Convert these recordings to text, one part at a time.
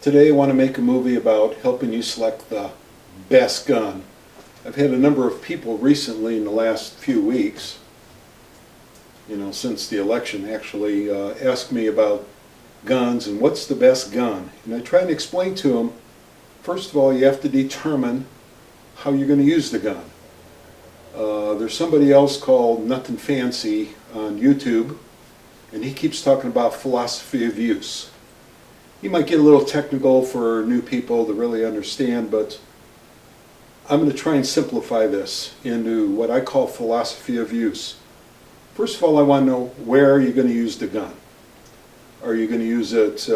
Today I want to make a movie about helping you select the best gun. I've had a number of people recently in the last few weeks, since the election actually, ask me about guns and what's the best gun. And I try and explain to them, first of all, you have to determine how you're going to use the gun. There's somebody else called Nothing Fancy on YouTube, and he keeps talking about philosophy of use. He might get a little technical for new people to really understand, but I'm going to try and simplify this into what I call philosophy of use. First of all, I want to know, where are you going to use the gun? Are you going to use it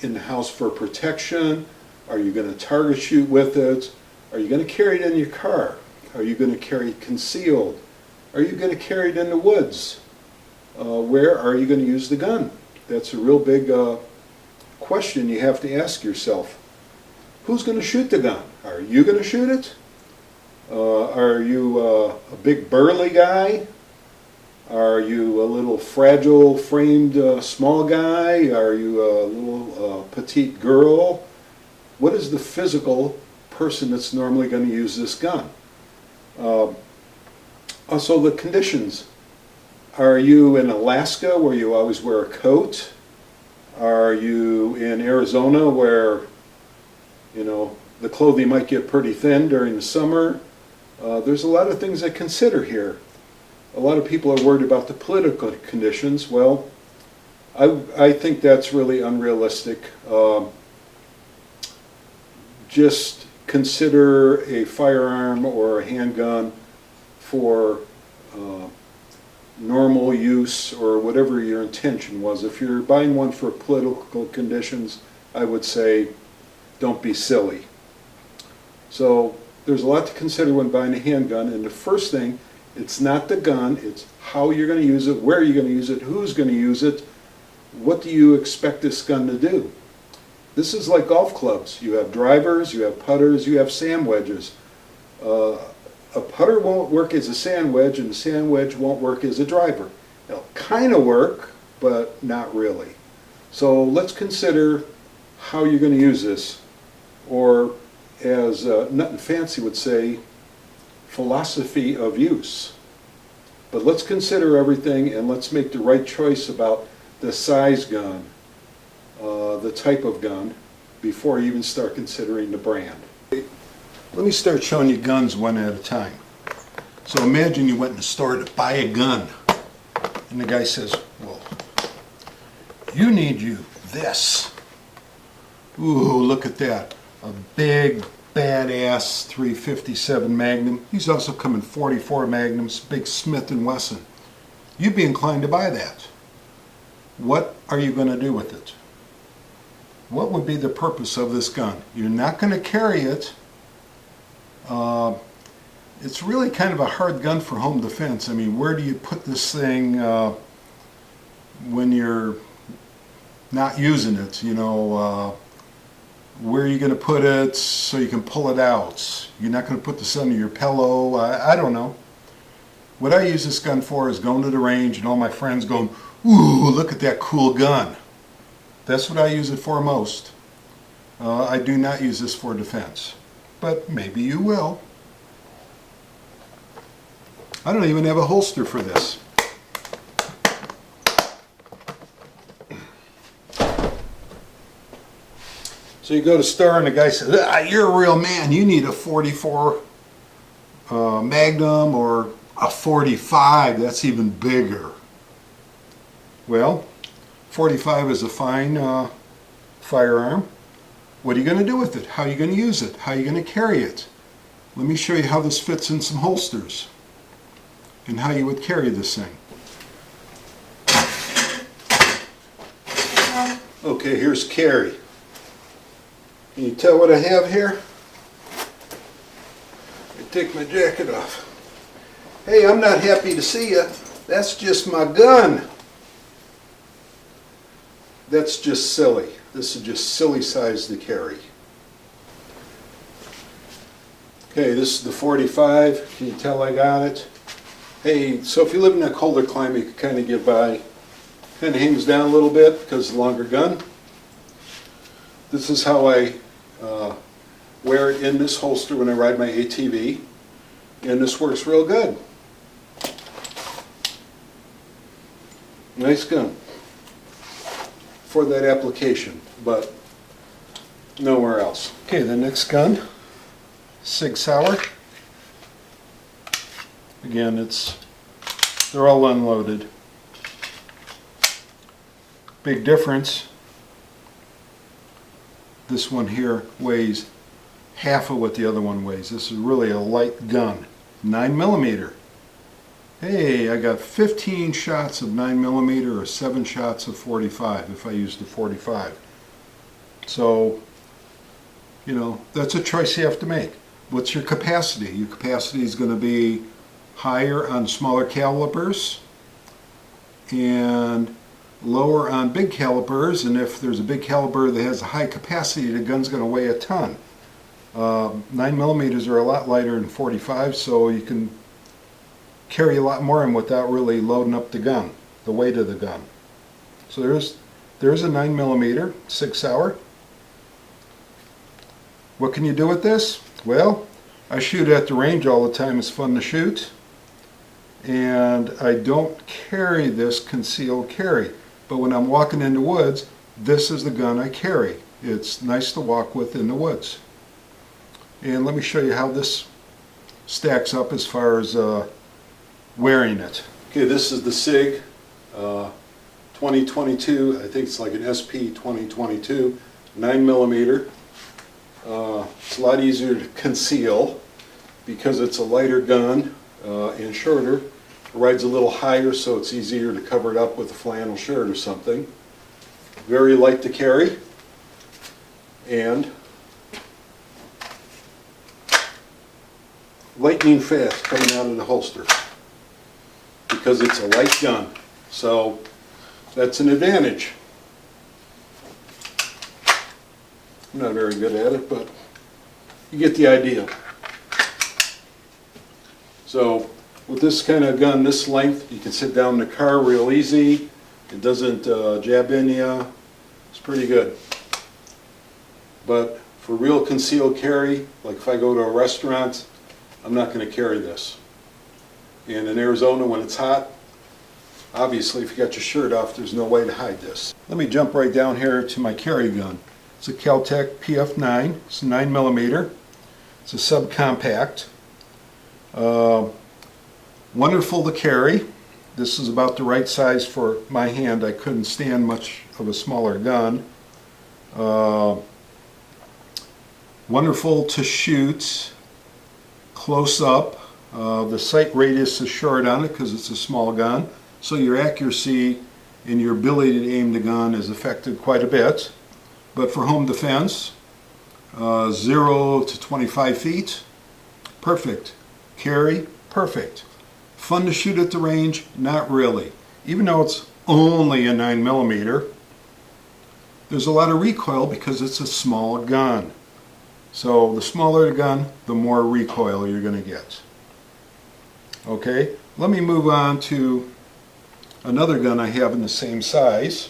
in the house for protection? Are you going to target shoot with it? Are you going to carry it in your car? Are you going to carry it concealed? Are you going to carry it in the woods? Where are you going to use the gun? That's a real big question you have to ask yourself. Who's going to shoot the gun? Are you going to shoot it? Are you a big burly guy? Are you a little fragile framed small guy? Are you a little petite girl? What is the physical person that's normally going to use this gun? Also the conditions. Are you in Alaska where you always wear a coat? Are you in Arizona where, the clothing might get pretty thin during the summer? There's a lot of things to consider here. A lot of people are worried about the political conditions. Well, I think that's really unrealistic. Just consider a firearm or a handgun for normal use or whatever your intention was. If you're buying one for political conditions, I would say don't be silly. So there's a lot to consider when buying a handgun, and the first thing, it's not the gun, it's how you're going to use it, where you're going to use it, who's going to use it, what do you expect this gun to do. This is like golf clubs. You have drivers, you have putters, you have sand wedges. A putter won't work as a sand wedge, and a sand wedge won't work as a driver. It'll kind of work, but not really. So let's consider how you're going to use this, or as Nothing Fancy would say, philosophy of use. But let's consider everything and let's make the right choice about the size gun, the type of gun, before you even start considering the brand. Let me start showing you guns one at a time. So imagine you went in the store to buy a gun, and the guy says, well, you need this. Ooh, look at that. A big, badass 357 Magnum. He's also coming 44 Magnums, big Smith & Wesson. You'd be inclined to buy that. What are you going to do with it? What would be the purpose of this gun? You're not going to carry it. It's really kind of a hard gun for home defense. I mean, where do you put this thing when you're not using it? Where are you going to put it so you can pull it out? You're not going to put this under your pillow? I don't know. What I use this gun for is going to the range and all my friends going, ooh, look at that cool gun. That's what I use it for most. I do not use this for defense, but maybe you will. I don't even have a holster for this. So you go to the store and the guy says, you're a real man, you need a 44 Magnum or a 45, that's even bigger. Well, 45 is a fine firearm. What are you going to do with it? How are you going to use it? How are you going to carry it? Let me show you how this fits in some holsters and how you would carry this thing. Okay, here's carry. Can you tell what I have here? I take my jacket off. Hey, I'm not happy to see you. That's just my gun. That's just silly. This is just silly size to carry. Okay, this is the 45. Can you tell I got it? Hey, so if you live in a colder climate, you can kind of get by. Kind of hangs down a little bit because it's a longer gun. this is how I wear it in this holster when I ride my ATV, and this works real good. Nice gun for that application, but nowhere else. Okay, the next gun, Sig Sauer. Again, they're all unloaded. Big difference. This one here weighs half of what the other one weighs. This is really a light gun. 9mm. Hey, I got 15 shots of 9mm or 7 shots of 45 if I use the 45. So, you know, that's a choice you have to make. What's your capacity? Your capacity is going to be higher on smaller calibers and lower on big calibers, and if there's a big caliber that has a high capacity, the gun's going to weigh a ton. 9mm are a lot lighter than 45, so you can carry a lot more in without really loading up the gun, the weight of the gun. So there's a 9mm Sig Sauer. What can you do with this? Well, I shoot at the range all the time. It's fun to shoot. And I don't carry this concealed carry. But when I'm walking in the woods, this is the gun I carry. It's nice to walk with in the woods. And let me show you how this stacks up as far as wearing it. Okay, this is the Sig 2022. I think it's like an SP 2022, 9mm. It's a lot easier to conceal because it's a lighter gun and shorter. It rides a little higher, so it's easier to cover it up with a flannel shirt or something. Very light to carry, and lightning fast coming out of the holster because it's a light gun. So that's an advantage. I'm not very good at it, but you get the idea. So with this kind of gun, this length, you can sit down in the car real easy. It doesn't jab in you. It's pretty good. But for real concealed carry, like if I go to a restaurant, I'm not going to carry this. And in Arizona, when it's hot, obviously if you got your shirt off, there's no way to hide this. Let me jump right down here to my carry gun. It's a Kel-Tec PF9. It's 9mm. It's a subcompact. Wonderful to carry. This is about the right size for my hand. I couldn't stand much of a smaller gun. Wonderful to shoot close up. The sight radius is short on it because it's a small gun, so your accuracy and your ability to aim the gun is affected quite a bit. But for home defense, 0 to 25 feet, perfect. Carry, perfect. Fun to shoot at the range? Not really. Even though it's only a 9mm, there's a lot of recoil because it's a small gun. So the smaller the gun, the more recoil you're going to get. Okay, let me move on to another gun I have in the same size.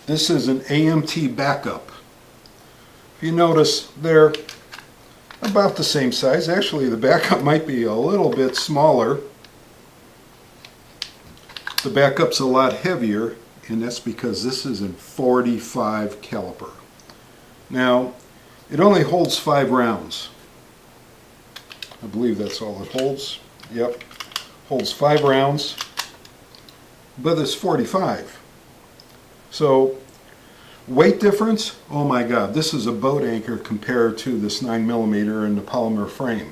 This is an Amt Backup. If you notice, they're about the same size. Actually, the Backup might be a little bit smaller. The Backup's a lot heavier, and that's because this is in 45 caliber. Now, it only holds 5 rounds. I believe that's all it holds. Yep, holds 5 rounds, but it's 45. So, weight difference, oh my God, this is a boat anchor compared to this 9mm in the polymer frame.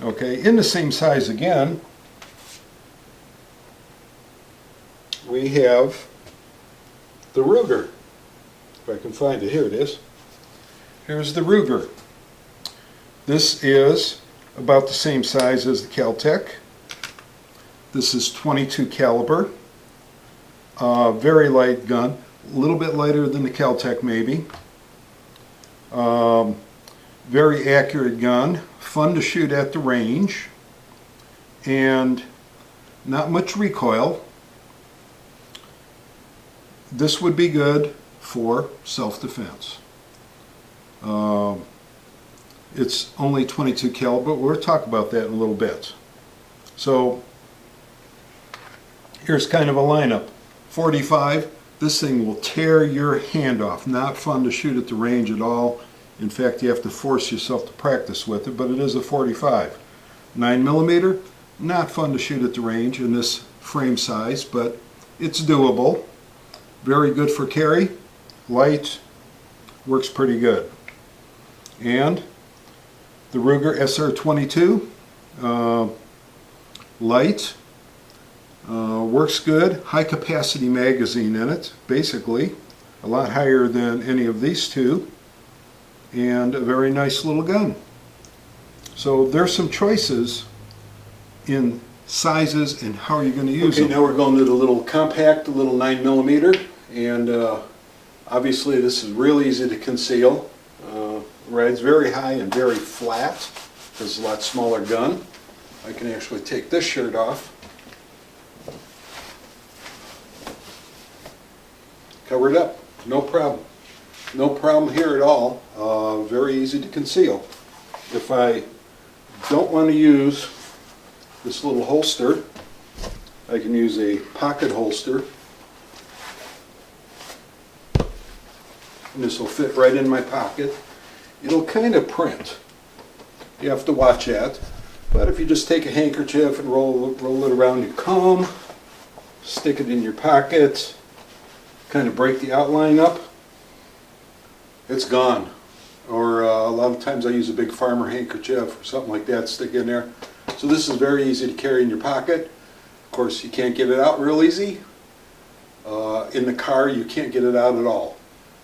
Okay, in the same size again, we have the Ruger. If I can find it, here it is. Here's the Ruger. This is about the same size as the Kel-Tec. This is 22 caliber. Very light gun. A little bit lighter than the Kel-Tec maybe. Very accurate gun. Fun to shoot at the range. And not much recoil. this would be good for self-defense. It's only 22 caliber. We'll talk about that in a little bit. So here's kind of a lineup. 45, this thing will tear your hand off. Not fun to shoot at the range at all. In fact, you have to force yourself to practice with it, but it is a 45. 9mm, not fun to shoot at the range in this frame size, but it's doable. Very good for carry. Light, works pretty good. And the Ruger SR22, light, works good. High capacity magazine in it, basically. A lot higher than any of these two. And a very nice little gun. So there's some choices in sizes and how you're going to use them. Okay, now we're going to the little compact, the little 9mm, and obviously this is real easy to conceal. Rides very high and very flat. This is a lot smaller gun. I can actually take this shirt off. Covered up, no problem. No problem here at all. Very easy to conceal. If I don't want to use this little holster, I can use a pocket holster. And this will fit right in my pocket. It'll kind of print. You have to watch that. But if you just take a handkerchief and roll it around your comb, stick it in your pocket, kind of break the outline up, it's gone. Or a lot of times I use a big farmer handkerchief or something like that, stick in there. So this is very easy to carry in your pocket. Of course, you can't get it out real easy. In the car, you can't get it out at all.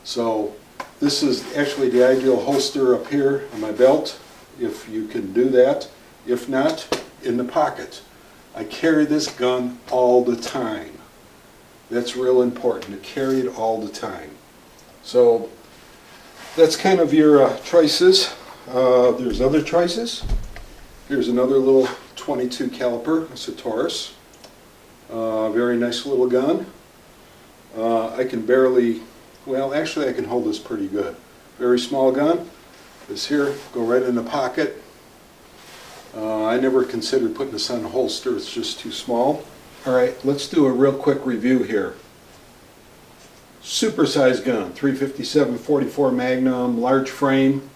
So this is actually the ideal holster up here on my belt, if you can do that. If not, in the pocket. I carry this gun all the time. That's real important, to carry it all the time. So that's kind of your choices. There's other choices. Here's another little 22 caliper. It's a Taurus. Very nice little gun. I can barely, well, actually I can hold this pretty good. Very small gun. This here, go right in the pocket. I never considered putting this on a holster. It's just too small. All right, let's do a real quick review here. Super size gun, 357 44 Magnum, large frame,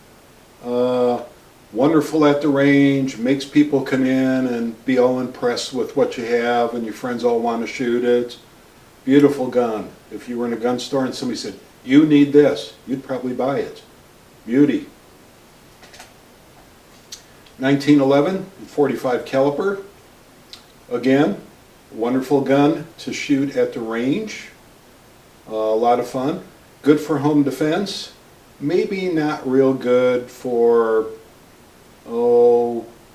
wonderful at the range, makes people come in and be all impressed with what you have, and your friends all want to shoot it. Beautiful gun. If you were in a gun store and somebody said, you need this, you'd probably buy it. Beauty. 1911 45 caliper. Again, wonderful gun to shoot at the range. A lot of fun. Good for home defense. Maybe not real good for,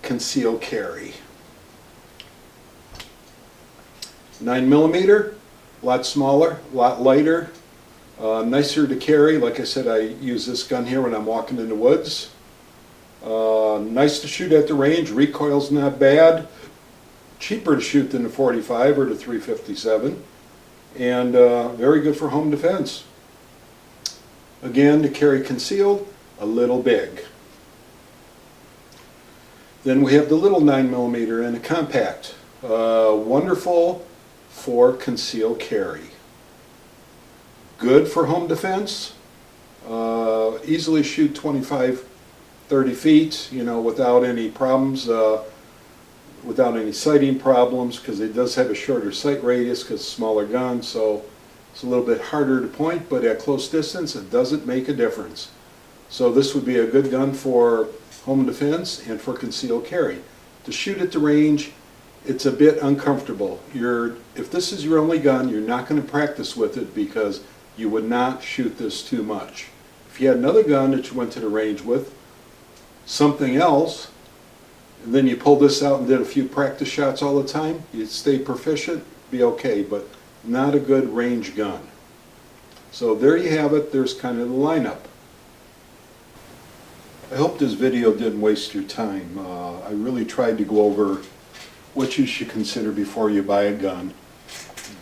concealed carry. 9mm, a lot smaller, a lot lighter, nicer to carry. Like I said, I use this gun here when I'm walking in the woods. Nice to shoot at the range. Recoil's not bad. Cheaper to shoot than the 45 or the 357. And very good for home defense. Again, to carry concealed, a little big. Then we have the little 9mm and a compact. Wonderful for concealed carry. Good for home defense. Easily shoot 25, 30 feet, without any problems. Without any sighting problems, because it does have a shorter sight radius because it's a smaller gun, so it's a little bit harder to point, but at close distance it doesn't make a difference. So this would be a good gun for home defense and for concealed carry. To shoot at the range, it's a bit uncomfortable. If this is your only gun, you're not going to practice with it because you would not shoot this too much. If you had another gun that you went to the range with, something else, and then you pull this out and did a few practice shots all the time, you'd stay proficient, be okay, but not a good range gun. So there you have it. There's kind of the lineup. I hope this video didn't waste your time. I really tried to go over what you should consider before you buy a gun.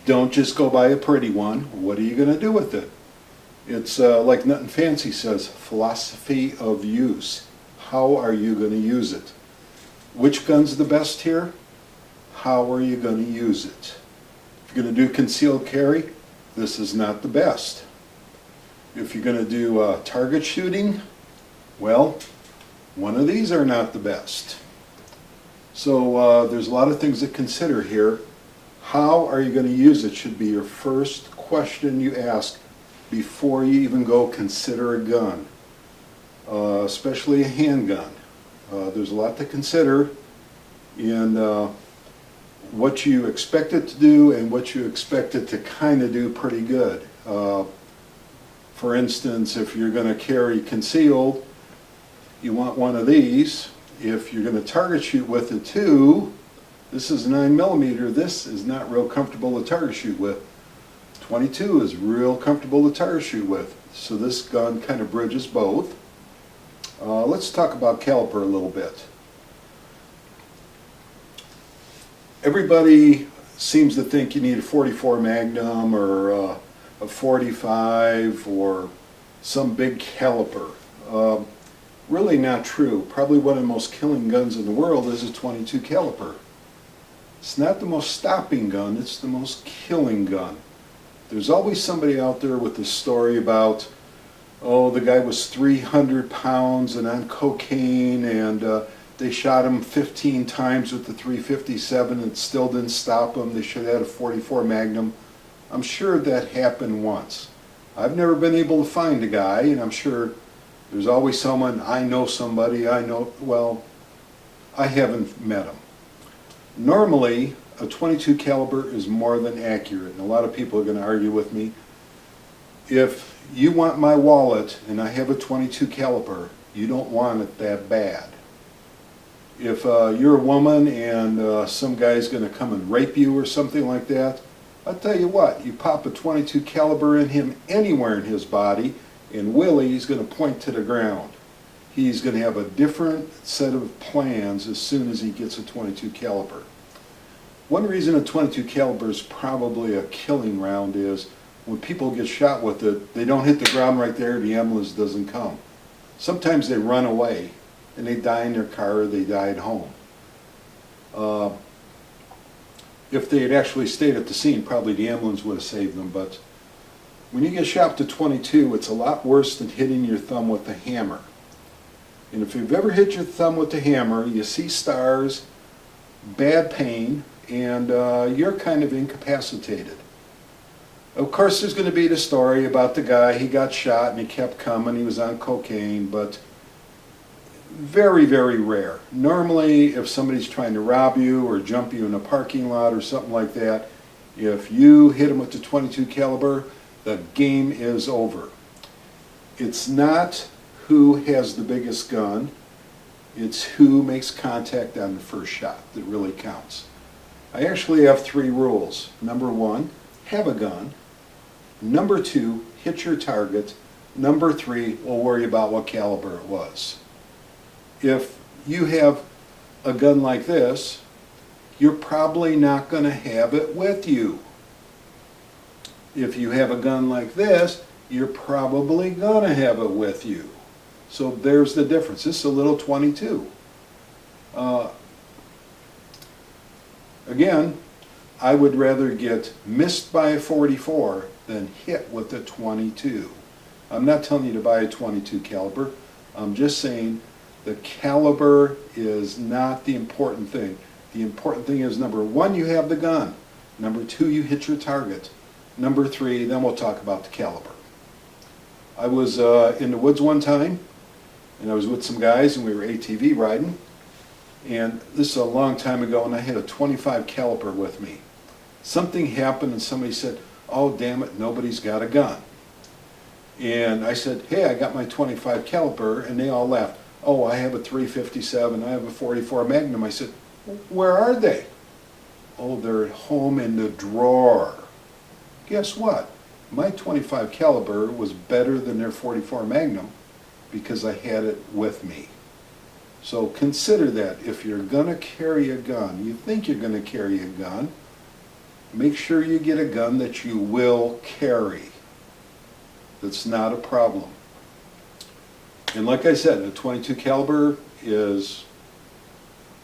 Don't just go buy a pretty one. What are you going to do with it? It's like Nothing Fancy says, philosophy of use. How are you going to use it? Which gun's the best here? How are you going to use it? If you're going to do concealed carry, this is not the best. If you're going to do target shooting, well, one of these are not the best. So there's a lot of things to consider here. How are you going to use it should be your first question you ask before you even go consider a gun, especially a handgun. There's a lot to consider in what you expect it to do and what you expect it to kind of do pretty good. For instance, if you're going to carry concealed, you want one of these. If you're going to target shoot with it too, this is 9mm. This is not real comfortable to target shoot with. 22 is real comfortable to target shoot with. So this gun kind of bridges both. Let's talk about caliper a little bit. Everybody seems to think you need a 44 Magnum or a 45 or some big caliper. Really not true. Probably one of the most killing guns in the world is a 22 caliper. It's not the most stopping gun, it's the most killing gun. There's always somebody out there with a story about, oh, the guy was 300 pounds and on cocaine and they shot him 15 times with the 357 and it still didn't stop him. They should have had a 44 Magnum. I'm sure that happened once. I've never been able to find a guy, and I'm sure there's always someone, I know somebody, I know, well, I haven't met him. Normally, a 22 caliber is more than accurate, and a lot of people are going to argue with me. If you want my wallet and I have a 22 caliber, you don't want it that bad. If you're a woman and some guy's going to come and rape you or something like that, I'll tell you what, you pop a 22 caliber in him anywhere in his body, and Willie's going to point to the ground. He's going to have a different set of plans as soon as he gets a 22 caliber. One reason a 22 caliber is probably a killing round is when people get shot with it, they don't hit the ground right there, the ambulance doesn't come. Sometimes they run away and they die in their car or they die at home. If they had actually stayed at the scene, probably the ambulance would have saved them, but when you get shot to 22, it's a lot worse than hitting your thumb with a hammer. And if you've ever hit your thumb with a hammer, you see stars, bad pain, and you're kind of incapacitated. Of course, there's going to be the story about the guy, he got shot and he kept coming, he was on cocaine, but very, very rare. Normally, if somebody's trying to rob you or jump you in a parking lot or something like that, if you hit him with the 22 caliber, the game is over. It's not who has the biggest gun, it's who makes contact on the first shot that really counts. I actually have 3 rules. Number 1, have a gun. Number 2, hit your target. Number 3, we'll worry about what caliber it was. If you have a gun like this, you're probably not going to have it with you. If you have a gun like this, you're probably going to have it with you. So there's the difference. This is a little 22. Again, I would rather get missed by a 44 than hit with a 22. I'm not telling you to buy a 22 caliber. I'm just saying the caliber is not the important thing. The important thing is, number 1, you have the gun. Number 2, you hit your target. Number 3, then we'll talk about the caliber. I was in the woods one time, and I was with some guys, and we were ATV riding. And this is a long time ago, and I had a 25 caliber with me. Something happened, and somebody said, "Oh, damn it, nobody's got a gun." And I said, "Hey, I got my 25 caliber," and they all laughed. "Oh, I have a 357, I have a 44 Magnum." I said, "Where are they?" "Oh, they're at home in the drawer." Guess what? My 25 caliber was better than their 44 Magnum because I had it with me. So consider that. If you're going to carry a gun, you think you're going to carry a gun, make sure you get a gun that you will carry. That's not a problem. And like I said, a .22 caliber is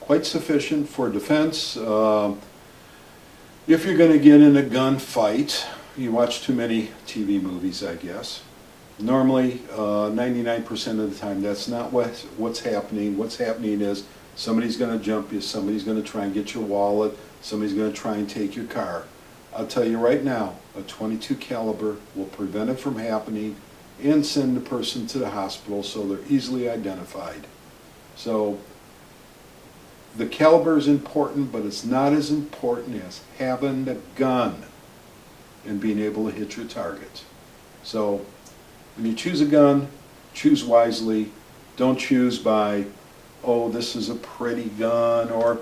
quite sufficient for defense. If you're going to get in a gunfight, you watch too many TV movies, I guess. Normally, 99% of the time, that's not what's happening. What's happening is somebody's going to jump you, somebody's going to try and get your wallet, somebody's going to try and take your car. I'll tell you right now, a .22 caliber will prevent it from happening and send the person to the hospital so they're easily identified. So the caliber is important, but it's not as important as having the gun and being able to hit your target. So when you choose a gun, choose wisely. Don't choose by, oh, this is a pretty gun, or,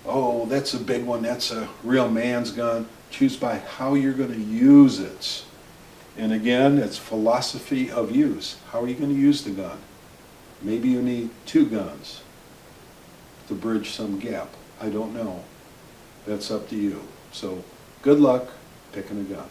oh, that's a big one, that's a real man's gun. Choose by how you're going to use it. And again, it's philosophy of use. How are you going to use the gun? Maybe you need 2 guns to bridge some gap. I don't know. That's up to you. So good luck picking a gun.